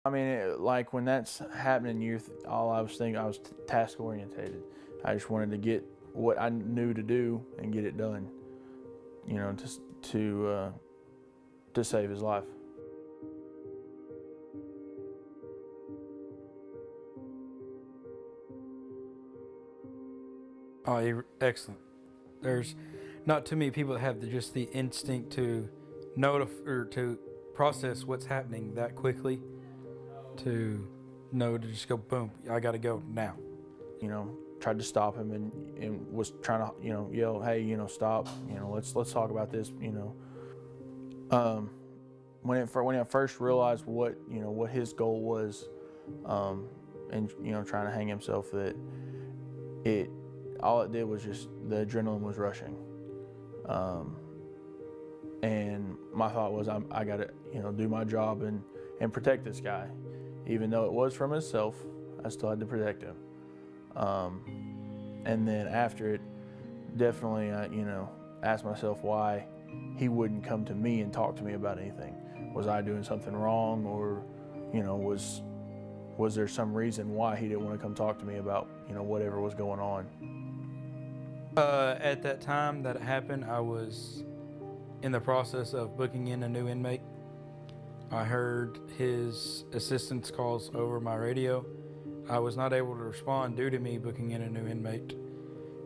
I mean, like when that's happening, all I was thinking, I was task orientated. I just wanted to get what I knew to do and get it done, you know, to save his life. Oh, you're excellent. There's not too many people that have just the instinct to or to process what's happening that quickly, to know to just go boom, I got to go now. You know, tried to stop him and was trying to, you know, yell, hey, you know, stop, you know, let's talk about this, you know. When I first realized what, you know, what his goal was, and, you know, trying to hang himself, that all it did was just the adrenaline was rushing. And my thought was, I got to, you know, do my job and protect this guy. Even though it was from himself, I still had to protect him. And then after it, definitely, you know, asked myself why he wouldn't come to me and talk to me about anything. Was I doing something wrong, or, you know, was there some reason why he didn't want to come talk to me about, you know, whatever was going on? At that time that it happened, I was in the process of booking in a new inmate. I heard his assistant's calls over my radio. I was not able to respond due to me booking in a new inmate.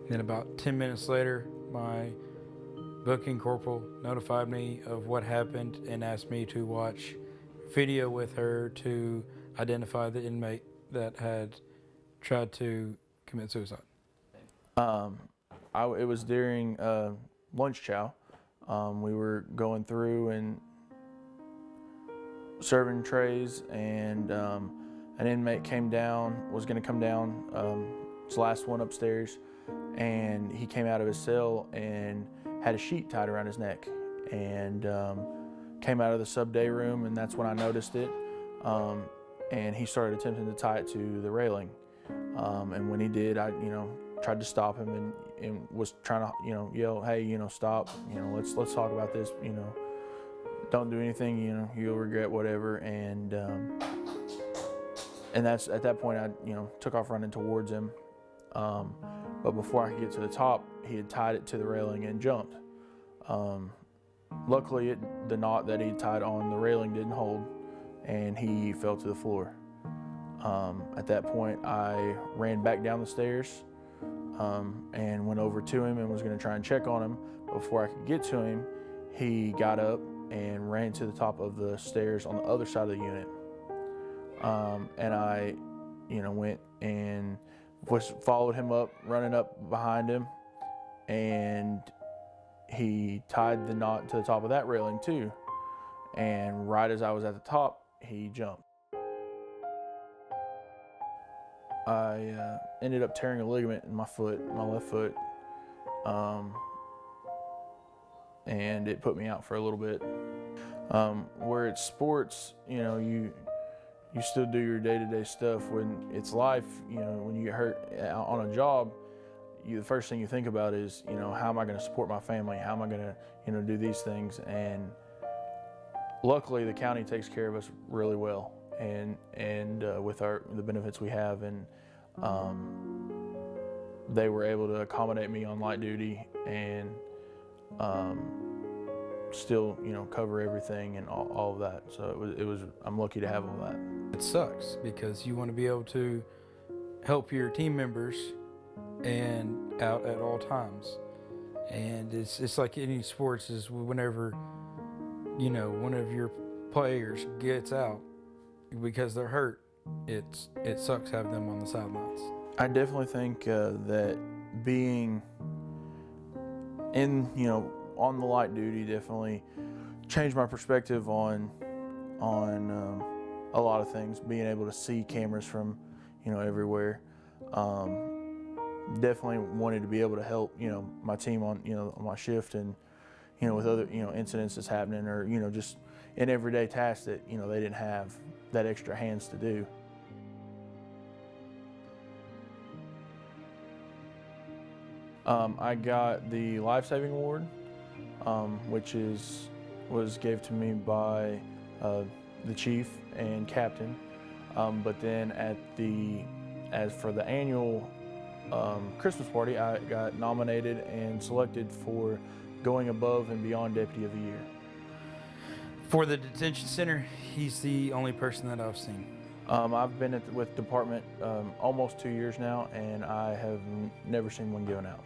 Then about 10 minutes later, my booking corporal notified me of what happened and asked me to watch video with her to identify the inmate that had tried to commit suicide. It was during lunch chow. We were going through and serving trays, and an inmate came down, was going to come down, his last one upstairs, and he came out of his cell and had a sheet tied around his neck, and came out of the sub-day room, and that's when I noticed it. And he started attempting to tie it to the railing. And when he did, I, you know, tried to stop him and was trying to, you know, yell, hey, you know, stop, you know, let's talk about this, you know, don't do anything, you know, you'll regret whatever. And that's, at that point, I, you know, took off running towards him. But before I could get to the top, he had tied it to the railing and jumped. Luckily, the knot that he tied on the railing didn't hold, and he fell to the floor. At that point, I ran back down the stairs and went over to him and was going to try and check on him. Before I could get to him, he got up and ran to the top of the stairs on the other side of the unit. And I, you know, went and followed him up, running up behind him, and he tied the knot to the top of that railing too. And right as I was at the top, he jumped. I ended up tearing a ligament in my foot, my left foot, and it put me out for a little bit. Where it's sports, you know, you still do your day-to-day stuff. When it's life, you know, when you get hurt on a job, the first thing you think about is, you know, how am I going to support my family? How am I going to, you know, do these things? And luckily, the county takes care of us really well, and with the benefits we have, and they were able to accommodate me on light duty and still, you know, cover everything and all of that. So it was I'm lucky to have all that. It sucks because you want to be able to help your team members and out at all times. And it's like any sports, is whenever, you know, one of your players gets out because they're hurt, it sucks having them on the sidelines. I definitely think that being in, you know, on the light duty definitely changed my perspective on a lot of things. Being able to see cameras from, you know, everywhere. Definitely wanted to be able to help, you know, my team on, you know, on my shift, and, you know, with other, you know, incidents that's happening, or, you know, just in everyday tasks that, you know, they didn't have that extra hands to do. I got the Life-Saving Award, which was gave to me by the chief and captain. But then as for the annual Christmas party, I got nominated and selected for going above and beyond Deputy of the Year. For the detention center, he's the only person that I've seen. I've been with department almost 2 years now, and I have never seen one given out.